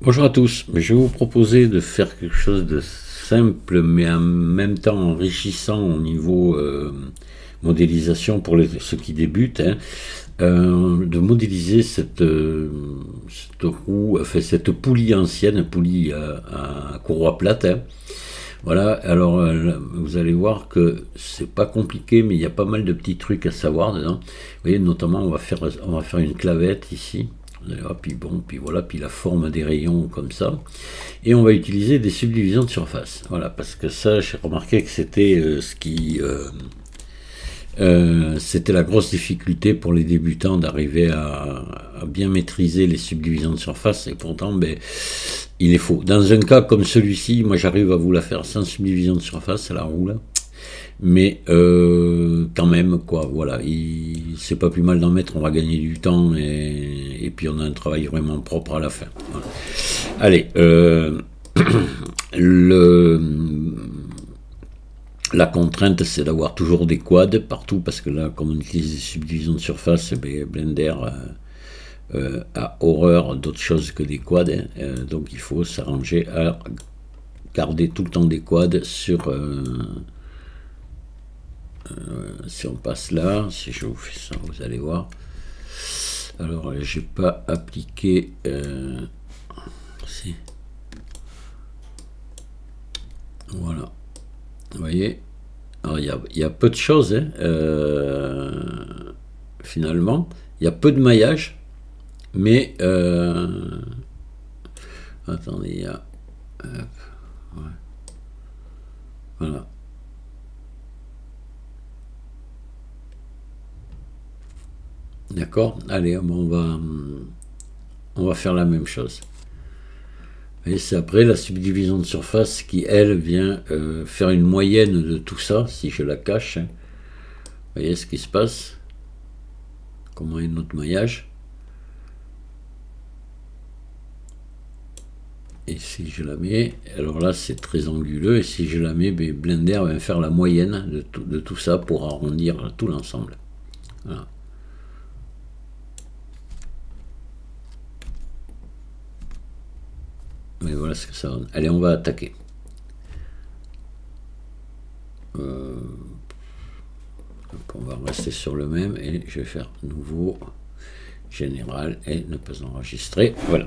Bonjour à tous, je vais vous proposer de faire quelque chose de simple mais en même temps enrichissant au niveau modélisation pour ceux qui débutent, hein, de modéliser cette roue, enfin cette poulie ancienne, poulie à courroie plate. Hein. Voilà, alors vous allez voir que c'est pas compliqué, mais il y a pas mal de petits trucs à savoir dedans. Vous voyez, notamment on va faire une clavette ici. Puis bon, puis voilà, puis la forme des rayons comme ça. Et on va utiliser des subdivisions de surface. Voilà, parce que ça, j'ai remarqué que c'était c'était la grosse difficulté pour les débutants d'arriver à bien maîtriser les subdivisions de surface. Et pourtant, ben, il est faux. Dans un cas comme celui-ci, moi j'arrive à vous la faire sans subdivision de surface, la roue là. Mais quand même, quoi, voilà, c'est pas plus mal d'en mettre, on va gagner du temps et puis on a un travail vraiment propre à la fin. Voilà. Allez, la contrainte, c'est d'avoir toujours des quads partout, parce que là, comme on utilise des subdivisions de surface, Blender a horreur d'autre chose que des quads, hein, donc il faut s'arranger à garder tout le temps des quads sur... si on passe là, si je vous fais ça, vous allez voir. Alors, j'ai pas appliqué. Si. Voilà. Vous voyez. Alors, il y a peu de choses, hein, finalement. Il y a peu de maillage, mais. Attendez, il y a. Ouais. Voilà. D'accord. Allez, on va faire la même chose. Et c'est après la subdivision de surface qui, elle, vient faire une moyenne de tout ça, si je la cache. Hein. Vous voyez ce qui se passe. Comment est notre maillage. Et si je la mets, alors là c'est très anguleux, et si je la mets, Blender va faire la moyenne de tout ça pour arrondir tout l'ensemble. Voilà. Mais voilà ce que ça donne. Allez, on va attaquer. On va rester sur le même et je vais faire nouveau, général et ne pas enregistrer. Voilà.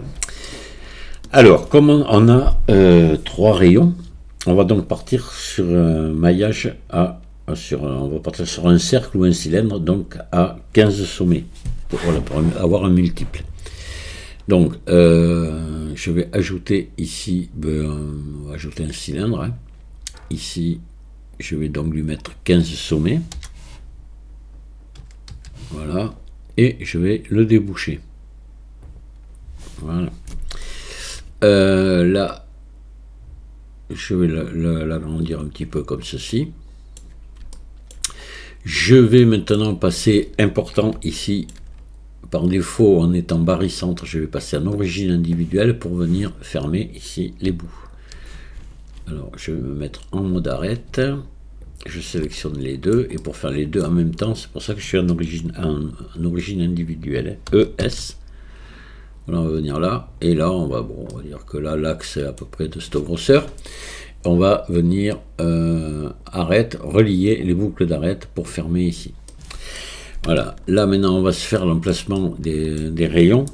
Alors, comme on a 3 rayons, on va donc partir sur un maillage on va partir sur un cercle ou un cylindre, donc à 15 sommets, pour avoir un multiple. Donc, je vais ajouter ici, on va ajouter un cylindre. Hein. Ici, je vais donc lui mettre 15 sommets. Voilà. Et je vais le déboucher. Voilà. Là, je vais l'agrandir un petit peu comme ceci. Je vais maintenant passer, important ici, par défaut, en étant barycentre, je vais passer en origine individuelle pour venir fermer ici les bouts. Alors, je vais me mettre en mode arrête. Je sélectionne les deux, et pour faire les deux en même temps, c'est pour ça que je suis en origine individuelle. ES. Voilà, on va venir là, et là, on va dire que là, l'axe est à peu près de cette grosseur. On va venir relier les boucles d'arrête pour fermer ici. Voilà, là maintenant on va se faire l'emplacement des rayons.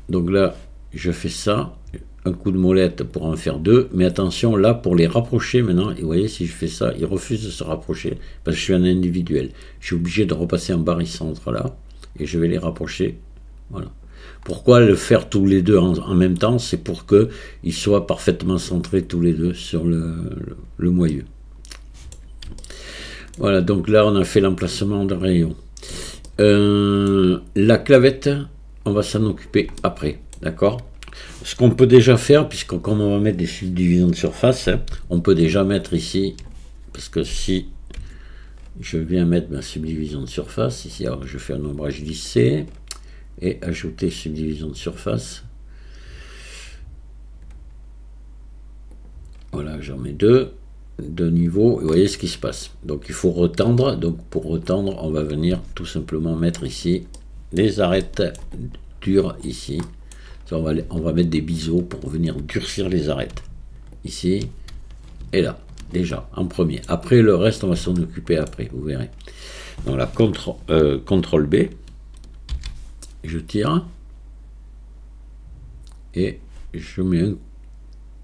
Donc là, je fais ça, un coup de molette pour en faire 2, mais attention là pour les rapprocher maintenant, et vous voyez si je fais ça, ils refusent de se rapprocher, parce que je suis un individuel. Je suis obligé de repasser en barycentre là, et je vais les rapprocher, voilà. Pourquoi le faire tous les deux en même temps? C'est pour qu'ils soient parfaitement centrés tous les deux sur le moyeu. Voilà, donc là on a fait l'emplacement de rayon. La clavette, on va s'en occuper après, d'accord? Ce qu'on peut déjà faire, puisque comme on va mettre des subdivisions de surface, hein, on peut déjà mettre ici, parce que si je viens mettre ma subdivision de surface, ici alors je fais un ombrage lissé, et ajouter subdivision de surface. Voilà, j'en mets 2. De niveau, et vous voyez ce qui se passe. Donc il faut retendre, donc pour retendre on va venir tout simplement mettre ici des arêtes dures ici, On va mettre des biseaux pour venir durcir les arêtes. Ici et là, déjà, en premier. Après, le reste, on va s'en occuper après, vous verrez. Donc là, CTRL B, je tire, et je mets un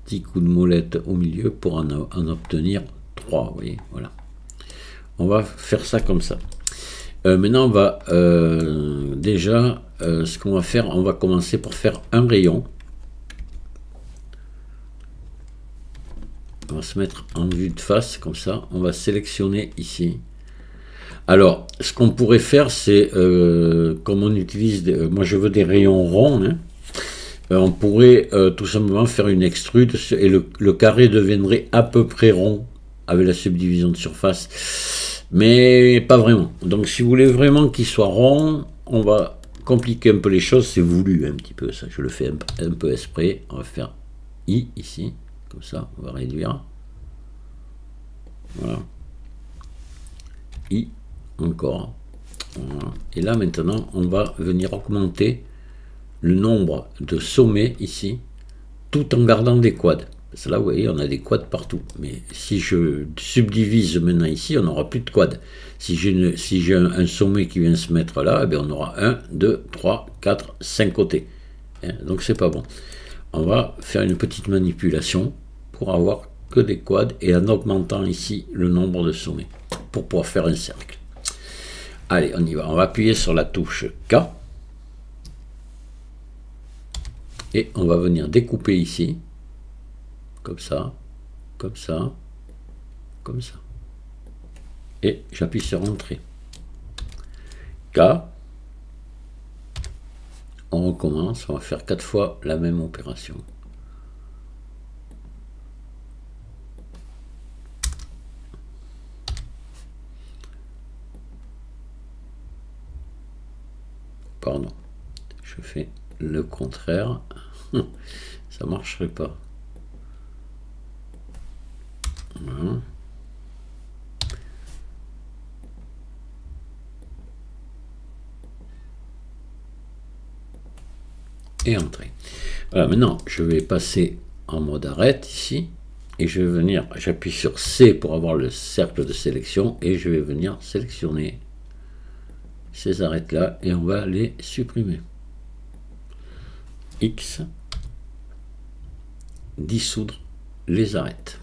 petit coup de molette au milieu pour en obtenir 3, vous voyez, voilà. On va faire ça comme ça. Maintenant, on va déjà, ce qu'on va faire, on va commencer par faire un rayon. On va se mettre en vue de face, comme ça. On va sélectionner ici. Alors, ce qu'on pourrait faire, c'est, comme on utilise, moi je veux des rayons ronds, hein, on pourrait tout simplement faire une extrude, et le carré deviendrait à peu près rond, avec la subdivision de surface, mais pas vraiment. Donc si vous voulez vraiment qu'il soit rond, on va compliquer un peu les choses, c'est voulu un petit peu, ça, je le fais un peu exprès. On va faire I, ici. Comme ça, on va réduire. Voilà. I, encore. Voilà. Et là, maintenant, on va venir augmenter le nombre de sommets ici, tout en gardant des quads. Parce que là, vous voyez, on a des quads partout. Mais si je subdivise maintenant ici, on n'aura plus de quads. Si j'ai un sommet qui vient se mettre là, eh bien, on aura 1, 2, 3, 4, 5 côtés. Hein, donc, c'est pas bon. On va faire une petite manipulation pour avoir que des quads et en augmentant ici le nombre de sommets pour pouvoir faire un cercle. Allez, on y va. On va appuyer sur la touche K et on va venir découper ici comme ça, comme ça, comme ça. Et j'appuie sur Entrée. K. On recommence. On va faire 4 fois la même opération. Pardon, je fais le contraire, ça marcherait pas. Voilà. Et Entrée. Voilà, maintenant je vais passer en mode arrête ici, et je vais venir, j'appuie sur C pour avoir le cercle de sélection, et je vais venir sélectionner ces arêtes là et on va les supprimer. X, dissoudre les arêtes.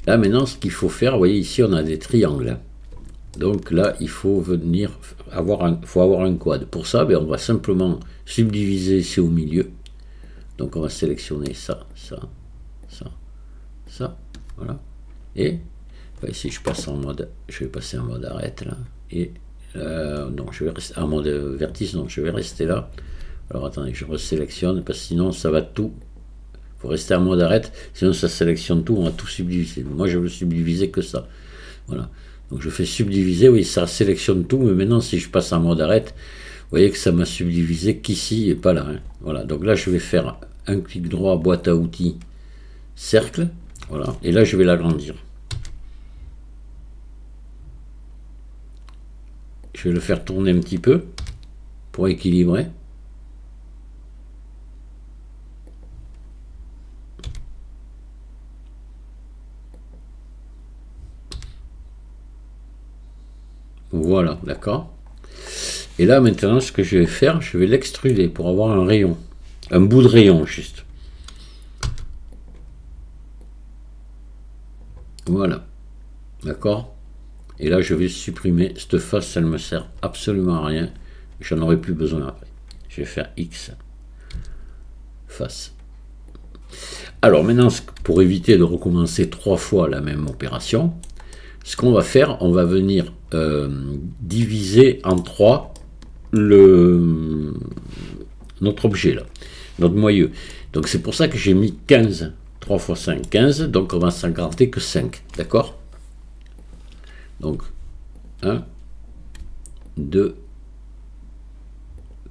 Là maintenant ce qu'il faut faire, vous voyez ici on a des triangles, donc là il faut venir avoir un quad. Pour ça ben, on va simplement subdiviser ici au milieu, donc on va sélectionner ça, ça, ça, ça, voilà, et ben, ici je passe en mode, je vais passer en mode arrête là, et non, je vais rester en mode vertice, donc je vais rester là. Alors attendez, je resélectionne parce que sinon ça va tout. Il faut rester en mode arrête, sinon ça sélectionne tout, on va tout subdiviser. Moi je veux subdiviser que ça. Voilà. Donc je fais subdiviser, oui, ça sélectionne tout, mais maintenant si je passe en mode arrête, vous voyez que ça m'a subdivisé qu'ici et pas là. Hein. Voilà. Donc là je vais faire un clic droit, boîte à outils, cercle. Voilà. Et là je vais l'agrandir. Je vais le faire tourner un petit peu pour équilibrer. Voilà, d'accord. Et là maintenant ce que je vais faire, je vais l'extruder pour avoir un rayon, un bout de rayon juste. Voilà, d'accord. Et là, je vais supprimer cette face, elle ne me sert absolument à rien. J'en aurai plus besoin après. Je vais faire X, face. Alors maintenant, pour éviter de recommencer 3 fois la même opération, ce qu'on va faire, on va venir diviser en 3 notre objet, là, notre moyeu. Donc c'est pour ça que j'ai mis 15. 3 x 5, 15. Donc on va s'en garder que 5. D'accord ? Donc, 1, 2,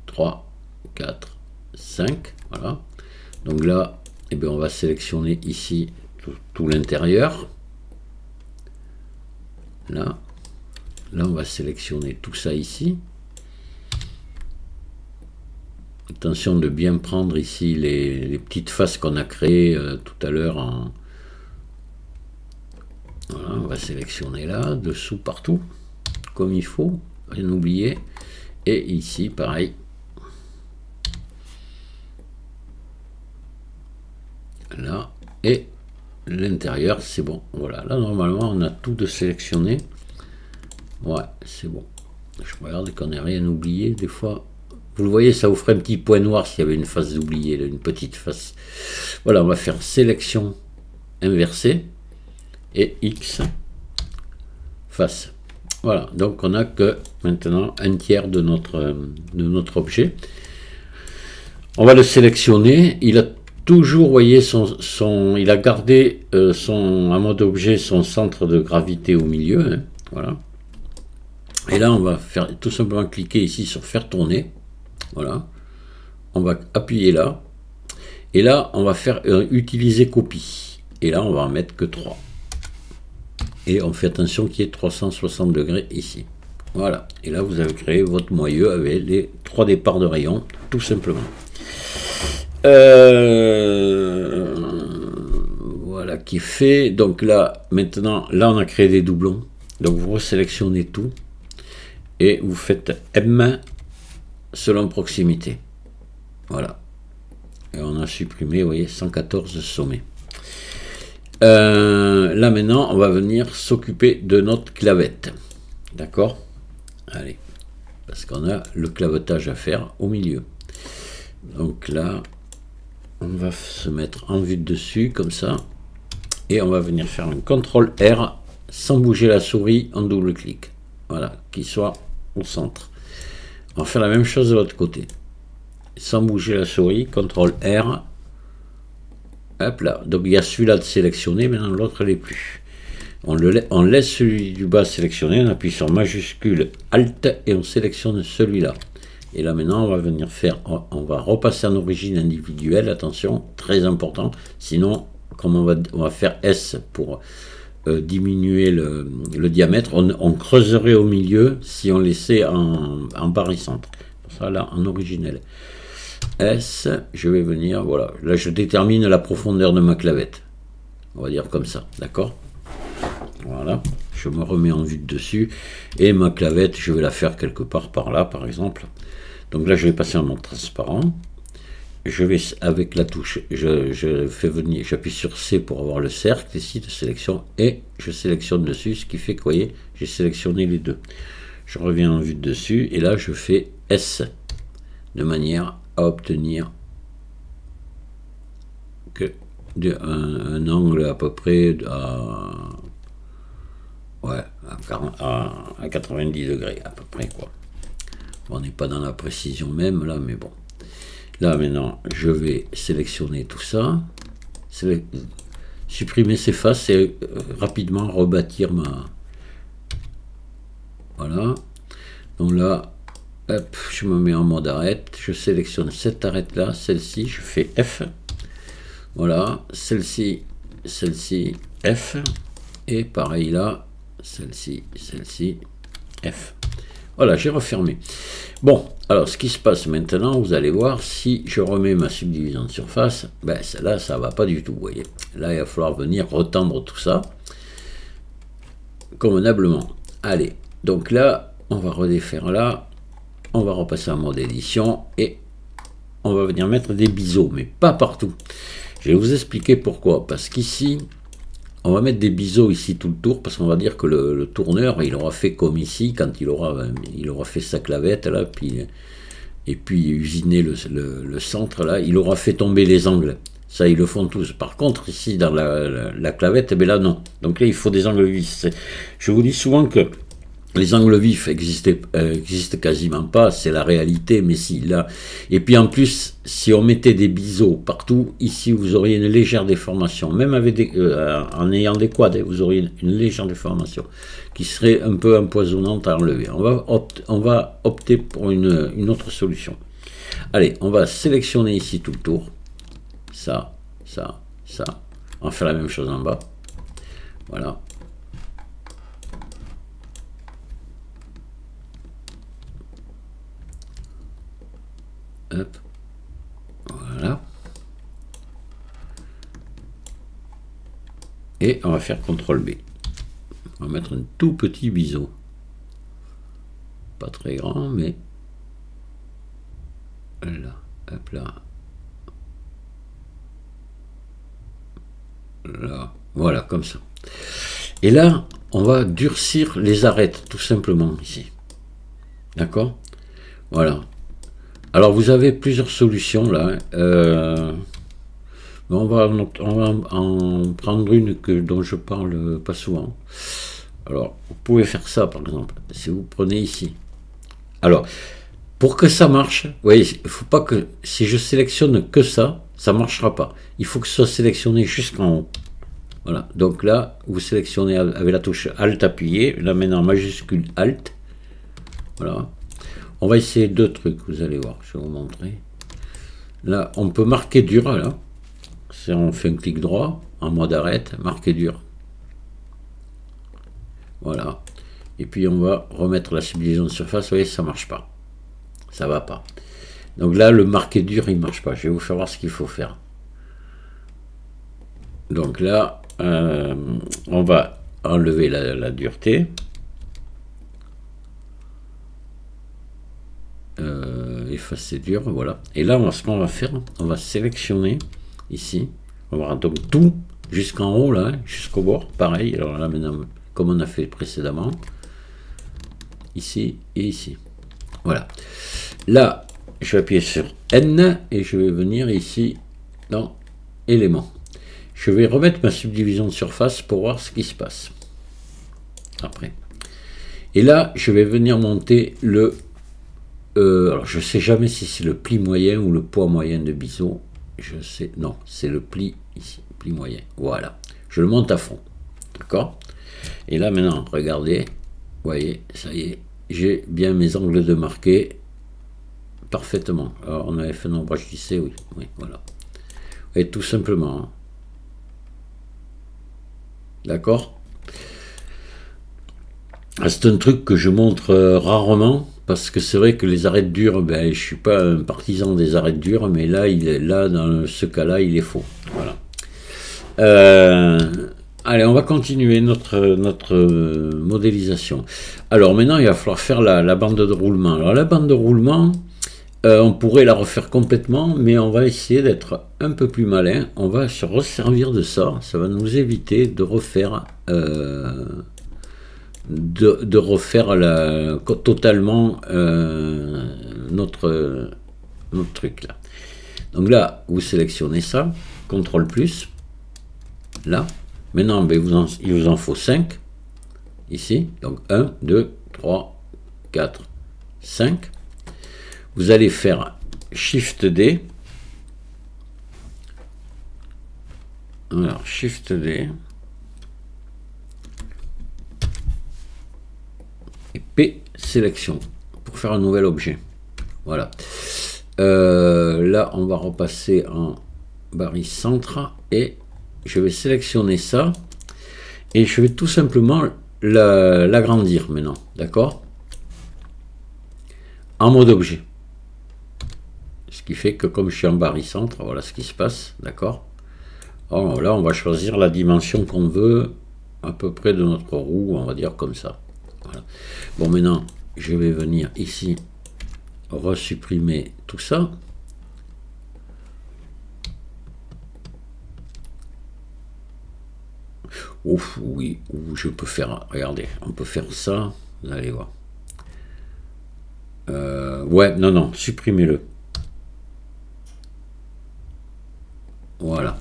3, 4, 5. Voilà. Donc là, eh bien, on va sélectionner ici tout l'intérieur. Là, on va sélectionner tout ça ici. Attention de bien prendre ici les petites faces qu'on a créées tout à l'heure. Voilà, on va sélectionner là, dessous, partout, comme il faut, rien oublier. Et ici, pareil. Là, et l'intérieur, c'est bon. Voilà, là, normalement, on a tout de sélectionné. Ouais, c'est bon. Je regarde qu'on n'ait rien oublié, des fois. Vous le voyez, ça vous ferait un petit point noir s'il y avait une face d'oublié, une petite face. Voilà, on va faire sélection inversée et X face. Voilà, donc on n'a que maintenant un tiers de notre objet. On va le sélectionner. Il a toujours, vous voyez, il a gardé en mode objet son centre de gravité au milieu. Hein, voilà. Et là, on va faire tout simplement cliquer ici sur faire tourner. Voilà. On va appuyer là. Et là, on va faire utiliser copie. Et là, on va en mettre que 3. Et on fait attention qu'il y ait 360 degrés ici. Voilà. Et là, vous avez créé votre moyeu avec les 3 départs de rayons, tout simplement. Voilà qui est fait. Donc là, maintenant, là, on a créé des doublons. Donc vous resélectionnez tout. Et vous faites M selon proximité. Voilà. Et on a supprimé, vous voyez, 114 sommets. Là maintenant, on va venir s'occuper de notre clavette. D'accord? Allez. Parce qu'on a le clavetage à faire au milieu. Donc là, on va se mettre en vue de dessus, comme ça. Et on va venir faire un CTRL R sans bouger la souris en double clic. Voilà, qu'il soit au centre. On va faire la même chose de l'autre côté. Sans bouger la souris, CTRL R. Hop là. Donc il y a celui-là de sélectionner, maintenant l'autre n'est plus. On laisse celui du bas sélectionné, on appuie sur majuscule Alt et on sélectionne celui-là. Et là maintenant on va venir faire, on va repasser en origine individuelle, attention, très important. Sinon, comme on va faire S pour diminuer le diamètre, on creuserait au milieu si on laissait en barycentre. Pour ça là en originel. S, je vais venir, voilà, là je détermine la profondeur de ma clavette. On va dire comme ça, d'accord? Voilà, je me remets en vue de dessus. Et ma clavette, je vais la faire quelque part par là, par exemple. Donc là, je vais passer en mode transparent. Je vais, avec la touche, je fais venir, j'appuie sur C pour avoir le cercle ici de sélection. Et je sélectionne dessus, ce qui fait que, vous voyez, j'ai sélectionné les deux. Je reviens en vue de dessus. Et là, je fais S. De manière à obtenir que un angle à peu près à 90 degrés à peu près, quoi. On n'est pas dans la précision même là, mais bon. Là maintenant, je vais sélectionner tout ça, supprimer ces faces et rapidement rebâtir ma. Voilà. Donc là, hop, je me mets en mode arête, je sélectionne cette arête là, celle-ci, je fais F. Voilà, celle-ci, F. Et pareil là, celle-ci, F. Voilà, j'ai refermé. Bon, alors ce qui se passe maintenant, vous allez voir, si je remets ma subdivision de surface, ben là, ça va pas du tout, vous voyez. Là, il va falloir venir retendre tout ça convenablement. Allez, donc là, on va redéfaire là, on va repasser en mode édition et on va venir mettre des biseaux, mais pas partout. Je vais vous expliquer pourquoi. Parce qu'ici, on va mettre des biseaux ici tout le tour, parce qu'on va dire que le tourneur, il aura fait comme ici, quand il aura fait sa clavette, là, et puis usiné le centre, là, il aura fait tomber les angles. Ça, ils le font tous. Par contre, ici, dans la clavette, eh bien là, non. Donc là, il faut des angles vifs. Je vous dis souvent que les angles vifs existent quasiment pas, c'est la réalité, mais si, là. Et puis en plus, si on mettait des biseaux partout, ici vous auriez une légère déformation, même avec en ayant des quads, vous auriez une légère déformation qui serait un peu empoisonnante à enlever. On va opter pour une autre solution. Allez, on va sélectionner ici tout le tour. Ça. On va faire la même chose en bas. Voilà. Hop. Et on va faire CTRL B. On va mettre un tout petit biseau. Pas très grand, mais là, hop là. Là, voilà, comme ça. Et là, on va durcir les arêtes, tout simplement, ici. D'accord? Voilà. Alors, vous avez plusieurs solutions, là. On va en prendre une dont je parle pas souvent. Alors, vous pouvez faire ça, par exemple, si vous prenez ici. Alors, pour que ça marche, vous voyez, il ne faut pas que, si je sélectionne que ça, ça ne marchera pas. Il faut que ce soit sélectionné jusqu'en haut. Voilà, donc là, vous sélectionnez avec la touche Alt appuyée, là maintenant majuscule Alt. Voilà. On va essayer deux trucs, vous allez voir, je vais vous montrer. Là, on peut marquer dur, là. On fait un clic droit, en mode arrête, marquer dur. Voilà. Et puis on va remettre la subdivision de surface, vous voyez, ça ne marche pas. Ça va pas. Donc là, le marqué dur, il ne marche pas. Je vais vous faire voir ce qu'il faut faire. Donc là, on va enlever la dureté. Effacer dur, voilà. Et là, ce qu'on va faire, on va sélectionner ici. On va voir donc tout jusqu'en haut, là, jusqu'au bord. Pareil, alors là, maintenant, comme on a fait précédemment. Ici et ici. Voilà. Là, je vais appuyer sur N et je vais venir ici dans éléments. Je vais remettre ma subdivision de surface pour voir ce qui se passe. Après. Et là, je vais venir monter le... alors, je ne sais jamais si c'est le pli moyen ou le poids moyen de biseau. Je sais... Non, c'est le pli ici. Pli moyen. Voilà. Je le monte à fond. D'accord? Et là, maintenant, regardez. Vous voyez, ça y est. J'ai bien mes angles de marqué parfaitement. Alors, on avait fait un ombrage lissé, oui. Oui, voilà. Et tout simplement. Hein. D'accord? C'est un truc que je montre rarement, parce que c'est vrai que les arêtes dures, ben, je ne suis pas un partisan des arêtes dures, mais là, dans ce cas-là, il est faux. Voilà. Allez, on va continuer notre modélisation. Alors maintenant, il va falloir faire la bande de roulement. Alors la bande de roulement, on pourrait la refaire complètement, mais on va essayer d'être un peu plus malin. On va se resservir de ça. Ça va nous éviter de refaire, totalement notre truc là. Donc là, vous sélectionnez ça, CTRL plus, là. Maintenant, ben, il vous en faut 5, ici, donc 1, 2, 3, 4, 5. Vous allez faire Shift D. Alors, Shift D. Et P, sélection, pour faire un nouvel objet. Voilà. Là, on va repasser en barycentre et je vais sélectionner ça et je vais tout simplement l'agrandir maintenant, d'accord? En mode objet. Ce qui fait que comme je suis en barycentre, voilà ce qui se passe, d'accord? Alors là, on va choisir la dimension qu'on veut, à peu près de notre roue, on va dire comme ça. Voilà. Bon, maintenant, je vais venir ici, resupprimer tout ça. Ouf, oui, je peux faire, regardez, on peut faire ça, vous allez voir. Ouais, non, supprimez-le. Voilà.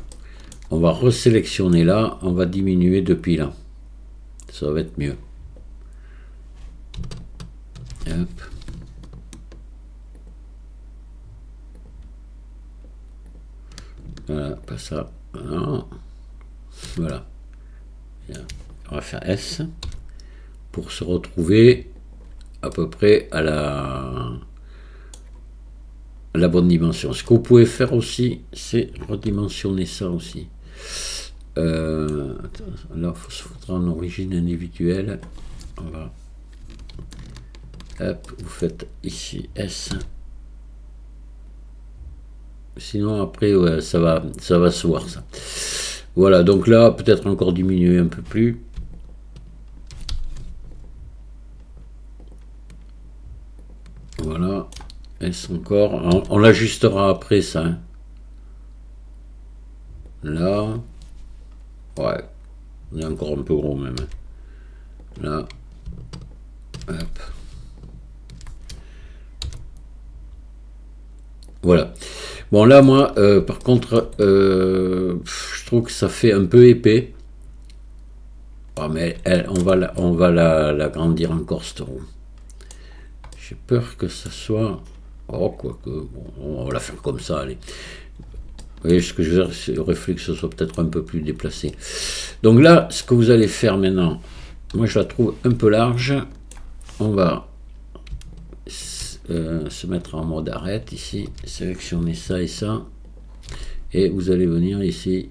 On va resélectionner là, on va diminuer depuis là. Ça va être mieux. Hop. Voilà, pas ça. Voilà. On va faire S pour se retrouver à peu près à la bonne dimension. Ce que vous pouvez faire aussi, c'est redimensionner ça aussi. Là, il faut se foutre en origine individuelle. On va, hop, vous faites ici S. Sinon après, ouais, ça va se voir ça. Voilà, donc là, peut-être encore diminuer un peu plus. Voilà. Est-ce encore... On l'ajustera après, ça. Hein. Là. Ouais. On est encore un peu gros, même. Là. Hop. Voilà. Bon, là, moi, par contre, je trouve que ça fait un peu épais. Ah, mais on va l'agrandir encore, cette roue. J'ai peur que ça soit... Oh, quoique, bon, on va la faire comme ça, allez. Vous voyez, ce que je veux dire, c'est le réflexe, que ce soit peut-être un peu plus déplacé. Donc là, ce que vous allez faire maintenant, moi je la trouve un peu large. On va se mettre en mode arrête ici, sélectionner ça et ça. Et vous allez venir ici.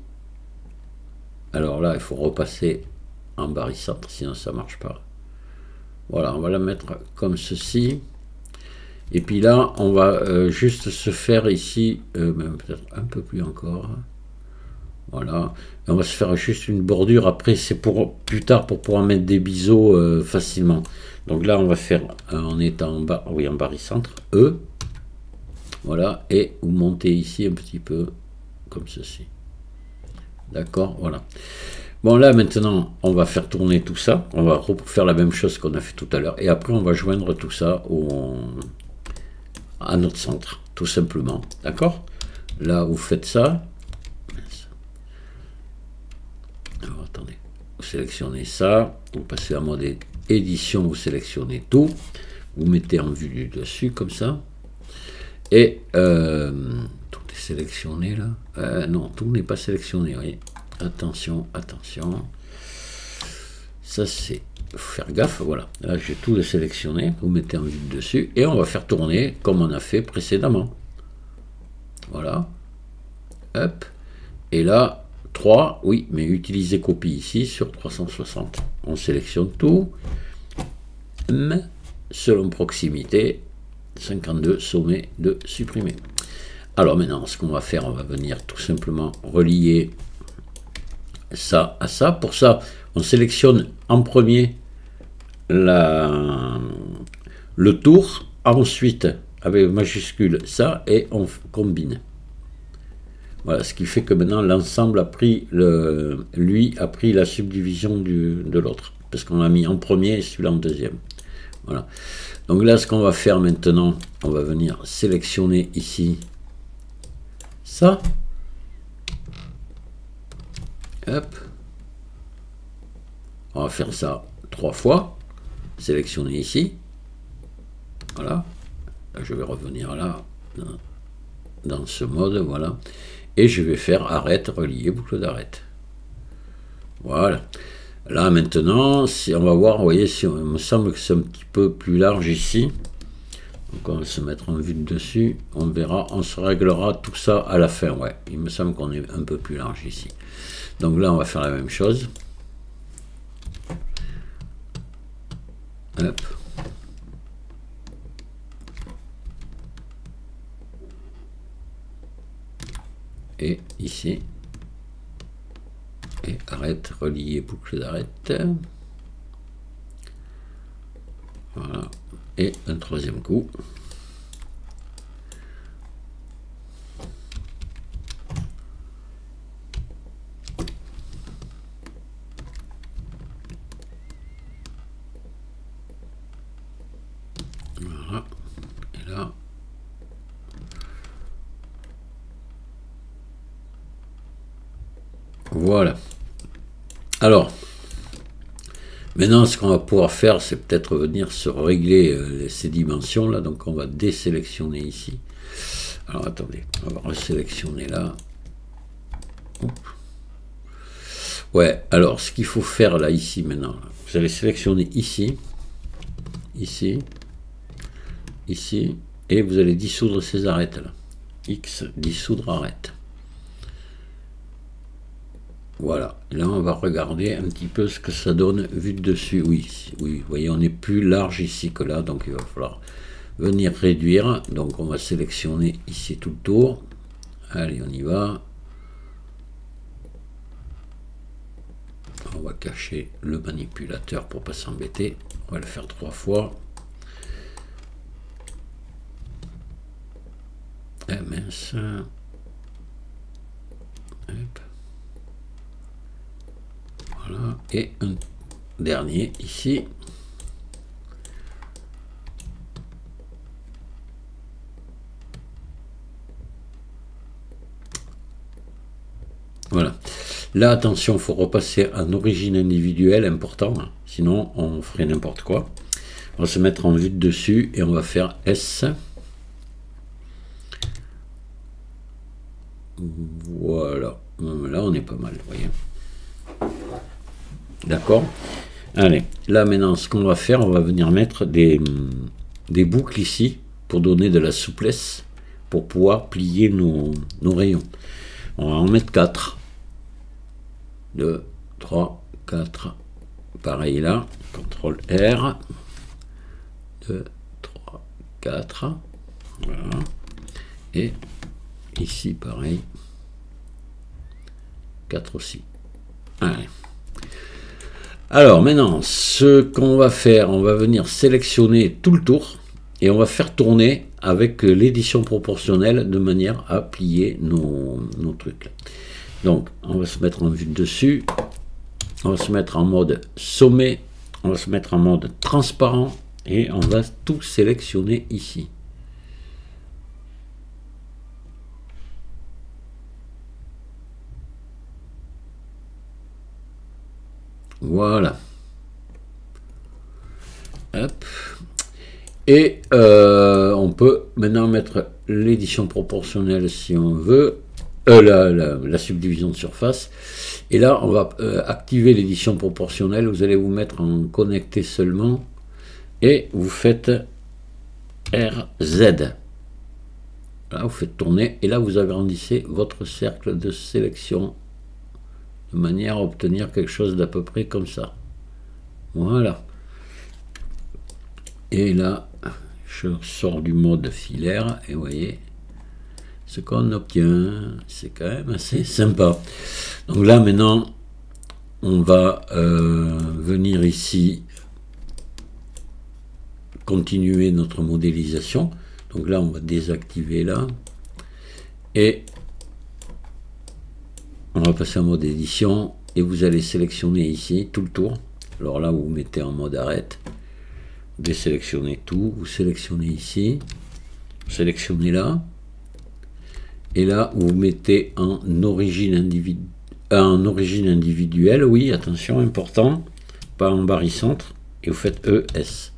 Alors là, il faut repasser en barycentre, sinon ça ne marche pas. Voilà, on va la mettre comme ceci. Et puis là, on va juste se faire ici, même peut-être un peu plus encore. Voilà. Et on va se faire juste une bordure. Après, c'est pour plus tard pour pouvoir mettre des biseaux facilement. Donc là, on va faire en étant en bas, oui, en barycentre, E. Voilà. Et vous montez ici un petit peu, comme ceci. D'accord, voilà. Bon, là, maintenant, on va faire tourner tout ça. On va faire la même chose qu'on a fait tout à l'heure. Et après, on va joindre tout ça à notre centre, tout simplement. D'accord? Là, vous faites ça. Alors, attendez. Vous sélectionnez ça. Vous passez en mode édition. Vous sélectionnez tout. Vous mettez en vue du dessus, comme ça. Et tout est sélectionné, là. Non, tout n'est pas sélectionné, oui. Attention, attention. Ça, c'est... faire gaffe, voilà. Là, j'ai tout sélectionné. Vous mettez en vue dessus. Et on va faire tourner comme on a fait précédemment. Voilà. Hop. Et là, 3, oui, mais utiliser copie ici sur 360. On sélectionne tout. Selon proximité, 52, sommet de supprimer. Alors maintenant, ce qu'on va faire, on va venir tout simplement relier ça à ça. Pour ça, on sélectionne en premier le tour, ensuite avec majuscule ça, et on combine. Voilà, ce qui fait que maintenant l'ensemble a pris lui a pris la subdivision de l'autre, parce qu'on l'a mis en premier et celui-là en deuxième. Voilà. Donc là, ce qu'on va faire maintenant, on va venir sélectionner ici ça. Hop. On va faire ça 3 fois. Sélectionner ici. Voilà. Là, je vais revenir là, dans ce mode, voilà. Et je vais faire arrête, relier, boucle d'arrête. Voilà. Là, maintenant, si on va voir, vous voyez, si il me semble que c'est un petit peu plus large ici. Donc, on va se mettre en vue de dessus. On verra, on se réglera tout ça à la fin. Ouais, il me semble qu'on est un peu plus large ici. Donc là, on va faire la même chose. Hop. Et ici. Et arrête, relier, boucle d'arrête. Voilà. Et un troisième coup. Voilà. Et là. Voilà. Alors, maintenant, ce qu'on va pouvoir faire, c'est peut-être venir se régler ces dimensions-là. Donc, on va désélectionner ici. Alors, attendez, on va resélectionner là. Oups. Ouais, alors, ce qu'il faut faire là, ici, maintenant, vous allez sélectionner ici, ici, ici, et vous allez dissoudre ces arêtes-là. X, dissoudre arête. Voilà, là on va regarder un petit peu ce que ça donne vu de dessus. Oui, oui, vous voyez, on est plus large ici que là, donc il va falloir venir réduire. Donc on va sélectionner ici tout le tour. Allez, on y va. cacher le manipulateur pour pas s'embêter. On va le faire 3 fois. Eh mince. Hop. Voilà. Et un dernier ici. Voilà. Là, attention, il faut repasser en origine individuelle, important, hein, sinon on ferait n'importe quoi. On va se mettre en vue de dessus et on va faire S. Voilà. Là, on est pas mal, vous voyez. D'accord. Allez, là maintenant, ce qu'on va faire, on va venir mettre des boucles ici pour donner de la souplesse, pour pouvoir plier nos rayons. On va en mettre 4. 2, 3, 4. Pareil là. CTRL R. 2, 3, 4. Voilà. Et ici, pareil. 4 aussi. Allez. Alors maintenant, ce qu'on va faire, on va venir sélectionner tout le tour et on va faire tourner avec l'édition proportionnelle de manière à plier nos trucs là. Donc, on va se mettre en vue de dessus, on va se mettre en mode sommet, on va se mettre en mode transparent et on va tout sélectionner ici. Voilà. Hop. Et on peut maintenant mettre l'édition proportionnelle si on veut. La subdivision de surface. Et là, on va activer l'édition proportionnelle. Vous allez vous mettre en connecté seulement. Et vous faites RZ. Là, vous faites tourner. Et là, vous agrandissez votre cercle de sélection de manière à obtenir quelque chose d'à peu près comme ça. Voilà. Et là, je sors du mode filaire. Et vous voyez... ce qu'on obtient, c'est quand même assez sympa. Donc là, maintenant, on va venir ici continuer notre modélisation. Donc là, on va désactiver là. Et on va passer en mode édition. Et vous allez sélectionner ici tout le tour. Alors là, vous mettez en mode arrête. Vous désélectionnez tout. Vous sélectionnez ici. Vous sélectionnez là. Et là, vous mettez en origine individuelle, oui, attention, important, pas en barycentre, et vous faites ES.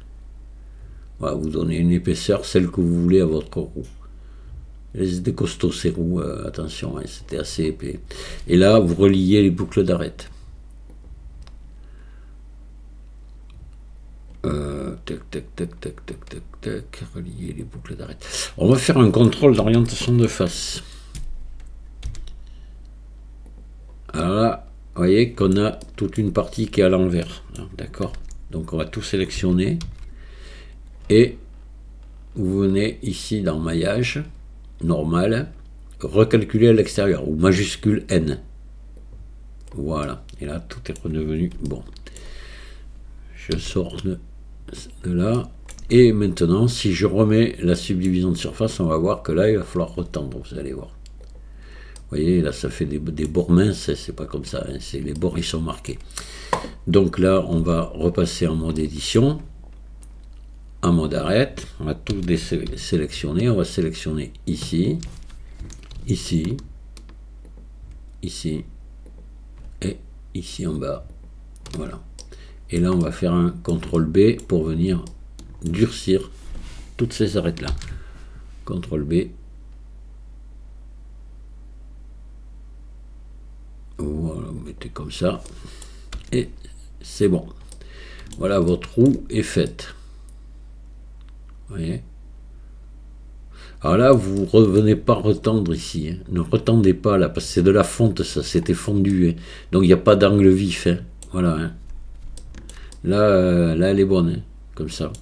Voilà, vous donnez une épaisseur, celle que vous voulez à votre roue. C'était costaud ces roues, attention, hein, c'était assez épais. Et là, vous reliez les boucles d'arête. Tac, tac, tac, tac, tac, tac, tac, relier les boucles d'arête. On va faire un contrôle d'orientation de face. Alors là, vous voyez qu'on a toute une partie qui est à l'envers. D'accord. Donc on va tout sélectionner. Et vous venez ici dans maillage, normal, recalculer à l'extérieur, ou majuscule N. Voilà. Et là, tout est redevenu bon. Je sors de là. Et maintenant, si je remets la subdivision de surface, on va voir que là, il va falloir retendre, vous allez voir. Vous voyez, là, ça fait des bords minces, c'est pas comme ça, hein, les bords, ils sont marqués. Donc là, on va repasser en mode édition, en mode arrête, on va tout sélectionner, on va sélectionner ici, ici, ici, et ici en bas, voilà. Et là, on va faire un CTRL B pour venir durcir toutes ces arêtes là. CTRL B. Voilà, vous mettez comme ça. Et c'est bon. Voilà, votre roue est faite. Vous voyez? Alors là, vous ne revenez pas retendre ici. Hein. Ne retendez pas là, parce que c'est de la fonte, ça, c'était fondu. Hein. Donc il n'y a pas d'angle vif. Hein. Voilà. Hein. Là, elle est bonne, hein, comme ça.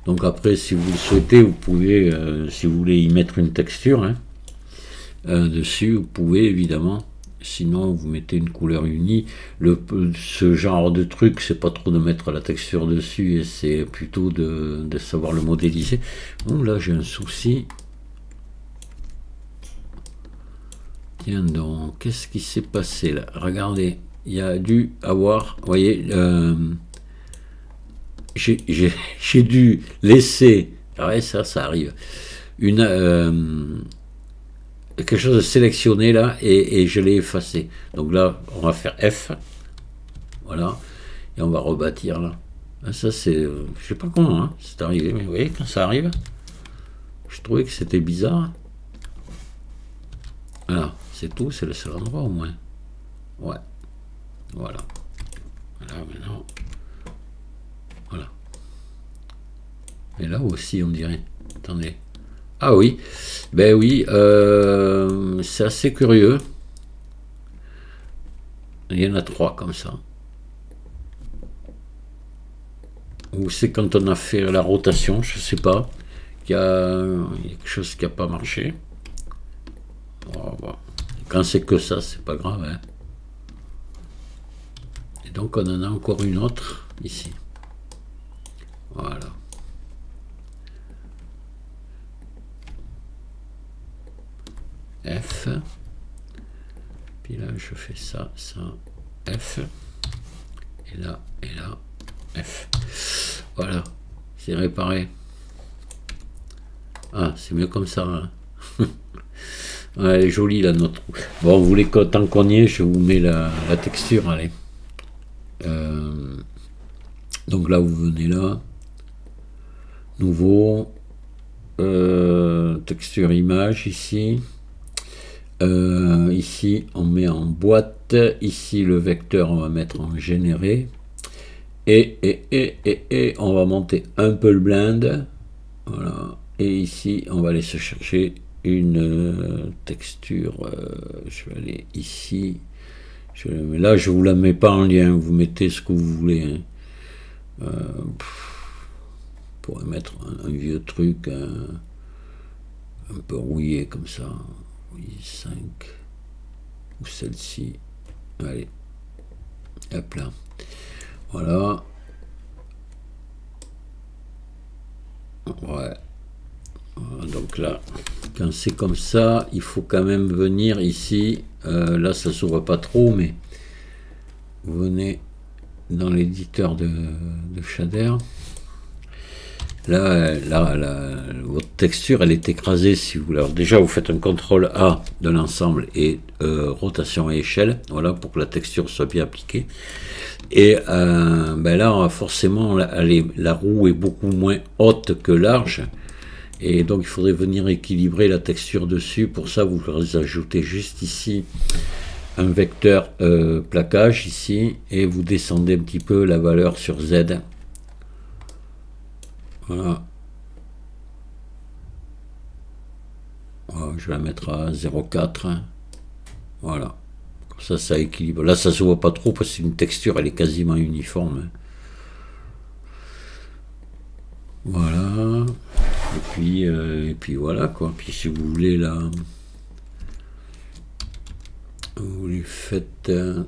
Donc après, si vous le souhaitez, vous pouvez, si vous voulez y mettre une texture hein, dessus, vous pouvez évidemment. Sinon, vous mettez une couleur unie. Ce genre de truc, c'est pas trop de mettre la texture dessus, et c'est plutôt de savoir le modéliser. Bon, là, j'ai un souci. Tiens donc, qu'est-ce qui s'est passé là? Regardez, il y a dû avoir, vous voyez, j'ai dû laisser, ouais, ça arrive, quelque chose de sélectionné là, et je l'ai effacé. Donc là, on va faire F, voilà, et on va rebâtir là. Ça, c'est, je sais pas comment, hein, c'est arrivé, mais vous voyez, quand ça arrive, je trouvais que c'était bizarre. Voilà, c'est tout, c'est le seul endroit au moins. Ouais, voilà. Là maintenant, voilà. Et là aussi, on dirait. Attendez. Ah oui, ben oui, c'est assez curieux. Il y en a 3 comme ça. Ou c'est quand on a fait la rotation, je sais pas, qu'il y a quelque chose qui n'a pas marché. Oh, bon. Quand c'est que ça, c'est pas grave. Hein. Et donc on en a encore une autre ici. Voilà. F. Puis là, je fais ça, F. Et là, F. Voilà, c'est réparé. Ah, c'est mieux comme ça. Hein. Ouais, elle est jolie la notre. Bon, vous voulez que tant qu'on y est, je vous mets la texture, allez. Donc là, vous venez là. Nouveau. Texture image ici. Ici, on met en boîte. Ici, le vecteur, on va mettre en généré. Et on va monter un peu le blend. Voilà. Et ici, on va aller se chercher une texture. Je vais aller ici. Là, je vous la mets pas en lien. Vous mettez ce que vous voulez. Hein. Pour mettre un vieux truc un peu rouillé comme ça. Oui, 5. Ou celle-ci. Allez. Hop là. Voilà. Ouais. Donc là, quand c'est comme ça, il faut quand même venir ici. Là, ça s'ouvre pas trop, mais vous venez dans l'éditeur de shader. Là, votre texture, elle est écrasée si vous voulez. Alors déjà, vous faites un CTRL A de l'ensemble et rotation et échelle, voilà, pour que la texture soit bien appliquée. Et ben là, forcément, la roue est beaucoup moins haute que large. Et donc, il faudrait venir équilibrer la texture dessus. Pour ça, vous ajoutez juste ici un vecteur plaquage, ici, et vous descendez un petit peu la valeur sur Z. Voilà. Voilà, je vais la mettre à 0,4. Voilà. Comme ça équilibre. Là, ça se voit pas trop parce que c'est une texture, elle est quasiment uniforme. Voilà. Et puis voilà quoi. Puis si vous voulez là, vous lui faites un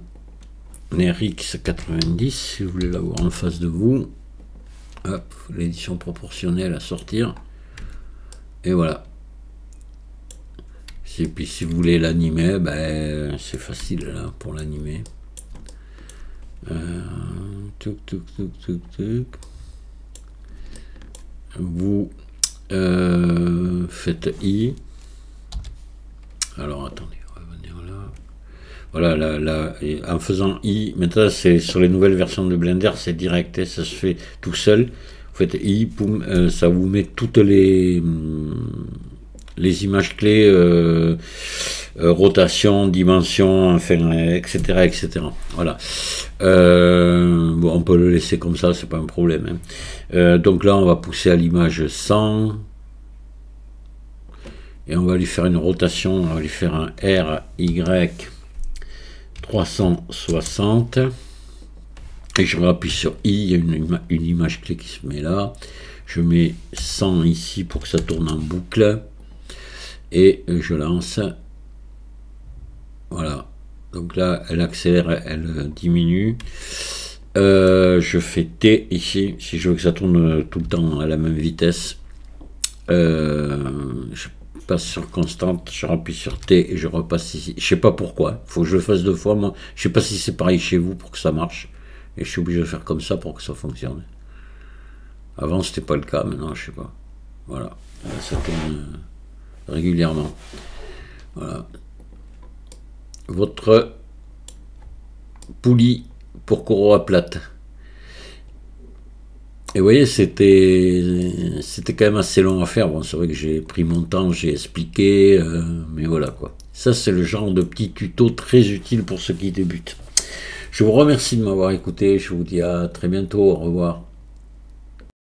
RX 90 si vous voulez l'avoir en face de vous. Hop, l'édition proportionnelle à sortir. Et voilà. Et puis si vous voulez l'animer, ben, c'est facile là pour l'animer. Vous faites I. Alors attendez, on va venir là. Voilà, là, en faisant I, maintenant c'est sur les nouvelles versions de Blender, c'est direct, et ça se fait tout seul. Vous faites I, boum, ça vous met toutes les images clés, rotation, dimension, enfin, etc., etc. Voilà. Bon, on peut le laisser comme ça, c'est pas un problème. Hein. Donc là, on va pousser à l'image 100. Et on va lui faire une rotation, on va lui faire un RY 360. Et je rappuie sur I, il y a une image clé qui se met là. Je mets 100 ici pour que ça tourne en boucle. Et je lance. Voilà. Donc là, elle accélère, elle diminue. Je fais T ici, si je veux que ça tourne tout le temps à la même vitesse. Je passe sur constante, je rappuie sur T et je repasse ici. Je sais pas pourquoi, il faut que je le fasse 2 fois. Moi, je sais pas si c'est pareil chez vous pour que ça marche. Et je suis obligé de faire comme ça pour que ça fonctionne. Avant, c'était pas le cas, maintenant, je sais pas. Voilà, ça tourne régulièrement. Voilà. Votre poulie pour courroie plate. Et vous voyez, c'était quand même assez long à faire. Bon, c'est vrai que j'ai pris mon temps, j'ai expliqué, mais voilà quoi. Ça, c'est le genre de petit tuto très utile pour ceux qui débutent. Je vous remercie de m'avoir écouté. Je vous dis à très bientôt. Au revoir.